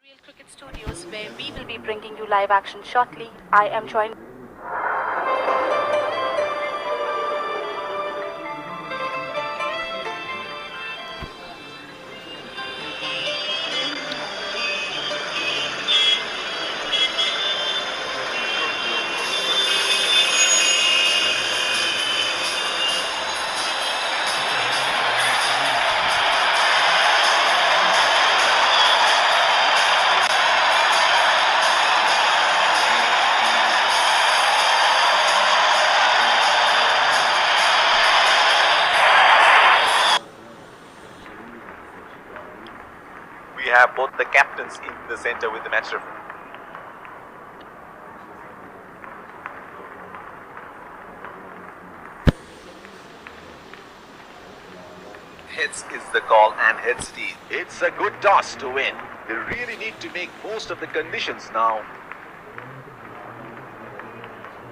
Real Cricket Studios, where we will be bringing you live action shortly. I am joined. We have both the captains in the center with the match referee. Heads is the call and heads lead. It's a good toss to win. They really need to make most of the conditions now.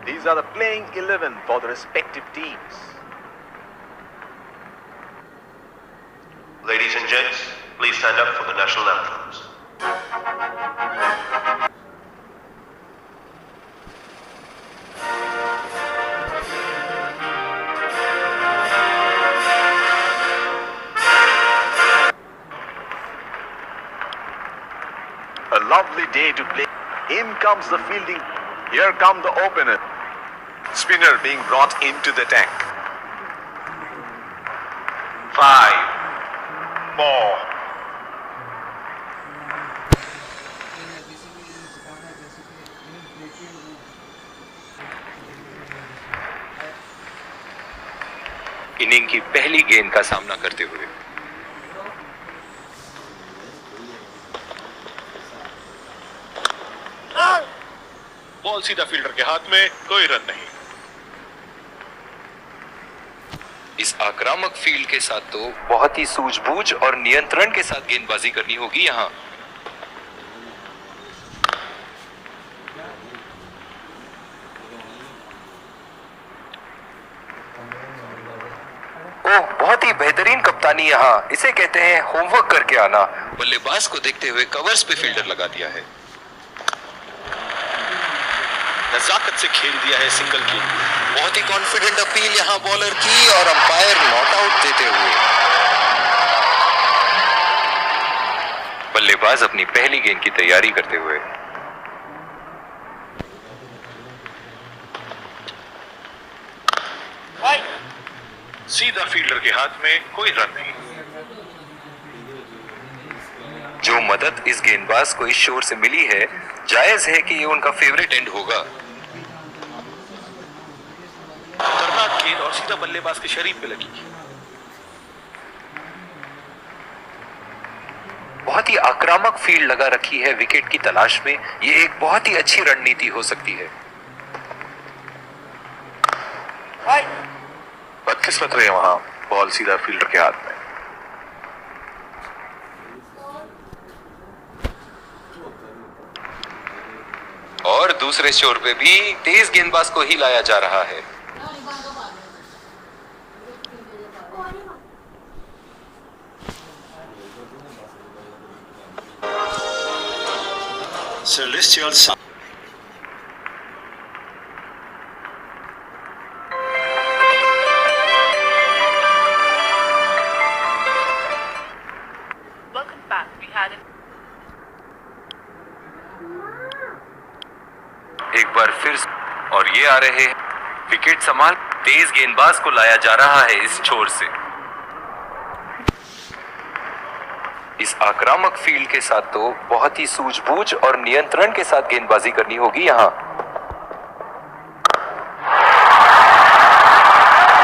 These are the playing 11 for the respective teams. Ladies and gents, please stand up for the national anthems. A lovely day to play. In comes the fielding. Here come the opener. Spinner being brought into the tank. 5, 4, inning की पहली गेंद का सामना करते हुए ball सीधा fielder के हाथ में, कोई रन नहीं। इस आक्रामक फील्ड के साथ तो बहुत ही सूझबूझ और नियंत्रण के साथ गेंदबाजी करनी होगी यहां। ओह, बहुत ही बेहतरीन कप्तानी यहां। इसे कहते हैं होमवर्क करके आना। बल्लेबाज को देखते हुए कवर्स पे फील्डर लगा दिया है। नजाकत से खेल दिया है सिंगल की। बहुत ही कॉन्फिडेंट अपील यहां बॉलर की और अंपायर नॉट आउट देते हुए। बल्लेबाज अपनी पहली गेंद की तैयारी करते हुए। सीधा फील्डर के हाथ में, कोई रन नहीं। जो मदद इस गेंदबाज को इस शोर से मिली है, जायज है कि ये उनका फेवरेट एंड होगा। खतरनाक गेंद और सीधा बल्लेबाज के शरीर पे लगी। बहुत ही आक्रामक फील्ड लगा रखी है विकेट की तलाश में। ये एक बहुत ही अच्छी रणनीति हो सकती है। बदकिस्मत रहे वहां, बॉल सीधा फील्डर के हाथ में। और दूसरे शोर पे भी तेज गेंदबाज को ही लाया जा रहा है। Celestial Sound. Welcome back. We had an एक बार फिर और ये आ रहे हैं। विकेट संभाल तेज गेंदबाज को लाया जा रहा है इस छोर से। इस आक्रामक फील्ड के साथ तो बहुत ही सूझबूझ और नियंत्रण के साथ गेंदबाजी करनी होगी यहां।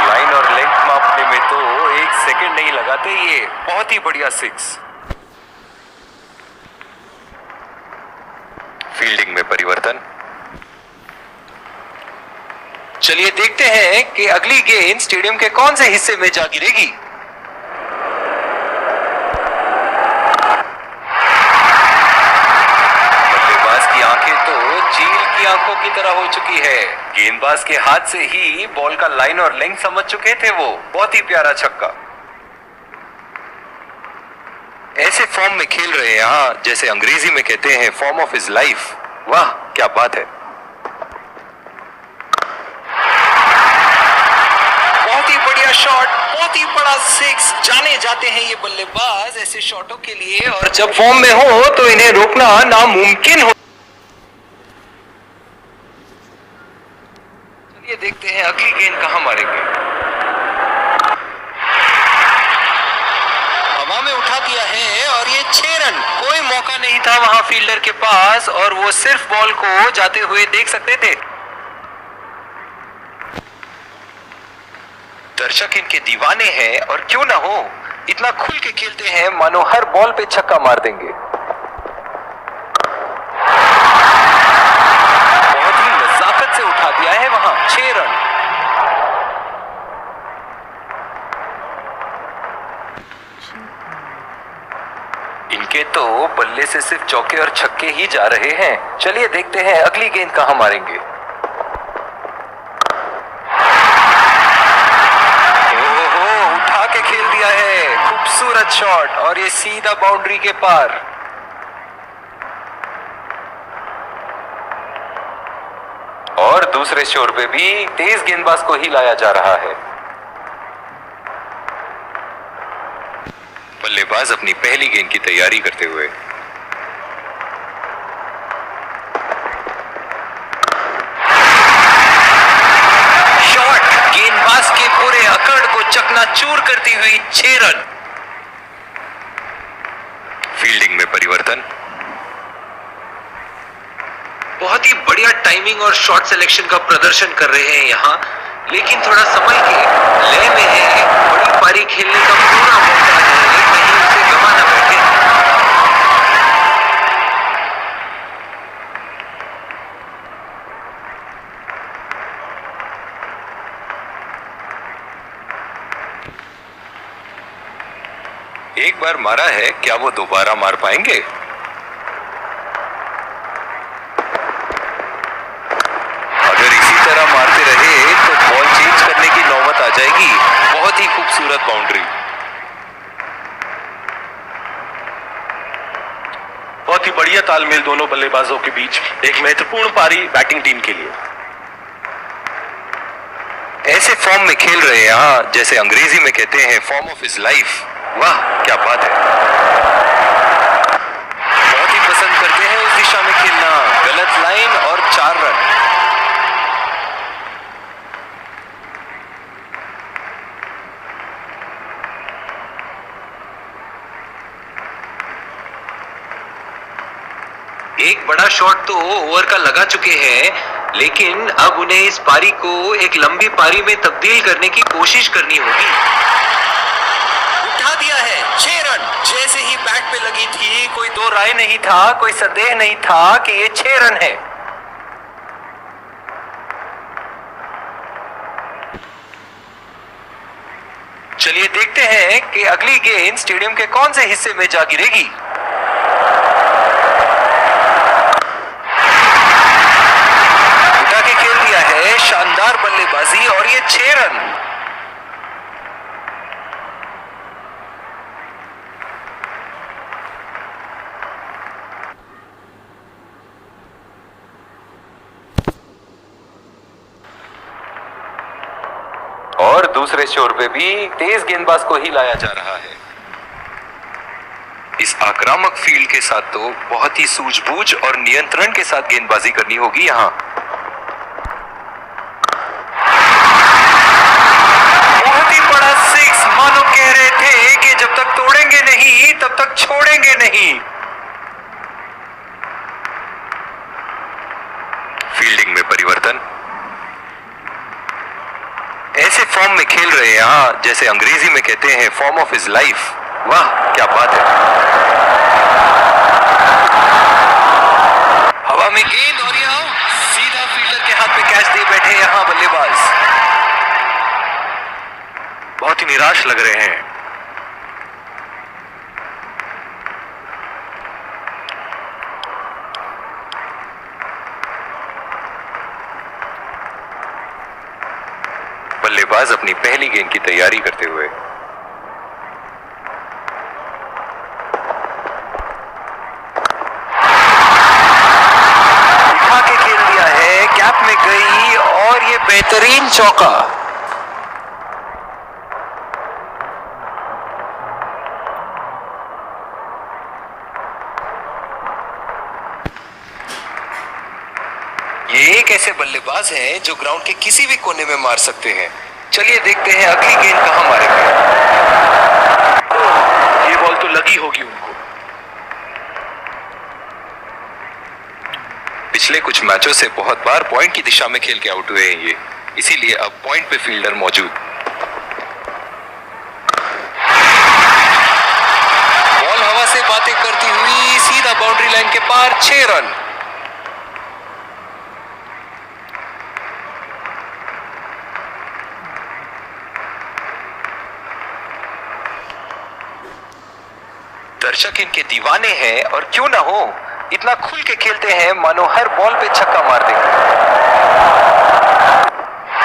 लाइन और लेंथ मापने में तो एक सेकंड नहीं लगाते। ये बहुत ही बढ़िया सिक्स। फील्डिंग में परिवर्तन। चलिए देखते हैं कि अगली गेंद स्टेडियम के कौन से हिस्से में जा गिरेगी। बल्लेबाज की आंखें तो चील की आंखों की तरह हो चुकी है। गेंदबाज के हाथ से ही बॉल का लाइन और लेंथ समझ चुके थे वो। बहुत ही प्यारा छक्का। ऐसे ऐसे फॉर्म में खेल रहे हैं यहाँ, जैसे अंग्रेजी में कहते हैं फॉर्म ऑफ हिज लाइफ। वाह क्या बात है। बहुत ही बढ़िया शॉट, बहुत ही बड़ा सिक्स। जाने जाते हैं ये बल्लेबाज ऐसे शॉटों के लिए, और जब फॉर्म में हो तो इन्हें रोकना नामुमकिन हो। चलिए देखते हैं अगली गेंद कहां मारेंगे। हवा में उठा दिया है और ये 6 रन। कोई मौका नहीं था वहां फील्डर के पास, और वो सिर्फ बॉल को जाते हुए देख सकते थे। दर्शक इनके दीवाने हैं, और क्यों ना हो, इतना खुल के खेलते हैं मानो हर बॉल पे छक्का मार देंगे। बहुत ही नजाकत से उठा दिया है वहां 6 रन। इनके तो बल्ले से सिर्फ चौके और छक्के ही जा रहे हैं। चलिए देखते हैं अगली गेंद कहां मारेंगे। ओहो, उठा के खेल दिया है, खूबसूरत शॉट, और ये सीधा बाउंड्री के पार। और दूसरे छोर पे भी तेज गेंदबाज को ही लाया जा रहा है। बल्लेबाज अपनी पहली गेंद की तैयारी करते हुए। शॉट गेंदबाज के पूरे अकड़ को चकनाचूर करती हुई 6 रन। फील्डिंग में परिवर्तन। बहुत ही बढ़िया टाइमिंग और शॉट सिलेक्शन का प्रदर्शन कर रहे हैं यहां, लेकिन थोड़ा समय के लय में है। बड़ी पारी खेलने का पूरा मौका है, कहीं उसे गवा ना बैठे। एक बार मारा है, क्या वो दोबारा मार पाएंगे? तरह मारते रहे तो बॉल चेंज करने की नौबत आ जाएगी। बहुत ही खूबसूरत बाउंड्री। बहुत ही बढ़िया तालमेल दोनों बल्लेबाजों के बीच। एक महत्वपूर्ण पारी बैटिंग टीम के लिए। ऐसे फॉर्म में खेल रहे हैं यहाँ, जैसे अंग्रेजी में कहते हैं फॉर्म ऑफ हिज लाइफ। वाह क्या बात है। बहुत ही पसंद करते हैं उस दिशा में खेलना। गलत लाइन और 4 रन। एक बड़ा शॉट तो ओवर का लगा चुके हैं, लेकिन अब उन्हें इस पारी को एक लंबी पारी में तब्दील करने की कोशिश करनी होगी। उठा दिया है 6 रन। जैसे ही बैट पे लगी थी, कोई दो राय नहीं था, कोई संदेह नहीं था कि ये 6 रन है। चलिए देखते हैं कि अगली गेंद स्टेडियम के कौन से हिस्से में जा गिरेगी। शानदार बल्लेबाजी, और ये 6 रन। और दूसरे छोर पे भी तेज गेंदबाज को ही लाया जा रहा है। इस आक्रामक फील्ड के साथ तो बहुत ही सूझबूझ और नियंत्रण के साथ गेंदबाजी करनी होगी यहां। मानो कह रहे थे कि जब तक तोड़ेंगे नहीं तब तक छोड़ेंगे नहीं। फील्डिंग में परिवर्तन। ऐसे फॉर्म में खेल रहे हैं यहाँ, जैसे अंग्रेजी में कहते हैं फॉर्म ऑफ हिज लाइफ। वाह क्या बात है। हवा में गेंद, और यह सीधा फील्डर के हाथ में कैच दे बैठे यहाँ बल्लेबाज। बहुत ही निराश लग रहे हैं। बल्लेबाज अपनी पहली गेंद की तैयारी करते हुए। बेहतरीन चौका। ये एक ऐसे बल्लेबाज हैं जो ग्राउंड के किसी भी कोने में मार सकते हैं। चलिए देखते हैं अगली गेंद कहां मारेंगे। ये बॉल तो लगी होगी उनको। पिछले कुछ मैचों से बहुत बार पॉइंट की दिशा में खेल के आउट हुए हैं ये, इसीलिए अब पॉइंट पे फील्डर मौजूद। बॉल हवा से बातें करती हुई सीधा बाउंड्री लाइन के पार, 6 रन। दर्शक इनके दीवाने हैं और क्यों ना हो, इतना खुल के खेलते हैं मानो हर बॉल पे छक्का मार देंगे।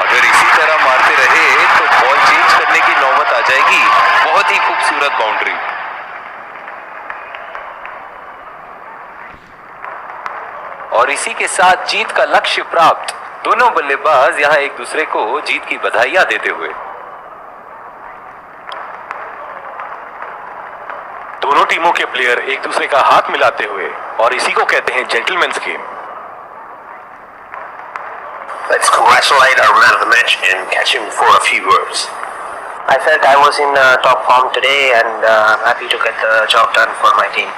अगर इसी तरह मारते रहे तो बॉल चेंज करने की नौबत आ जाएगी। बहुत ही खूबसूरत बाउंड्री। और इसी के साथ जीत का लक्ष्य प्राप्त। दोनों बल्लेबाज यहां एक दूसरे को जीत की बधाइयां देते हुए। दोनों टीमों के प्लेयर एक दूसरे का हाथ मिलाते हुए, और इसी को कहते हैं gentleman's game. Let's congratulate our man of the match and catch him for a few words. I felt I was in top form today and I'm happy to get the job done for my team.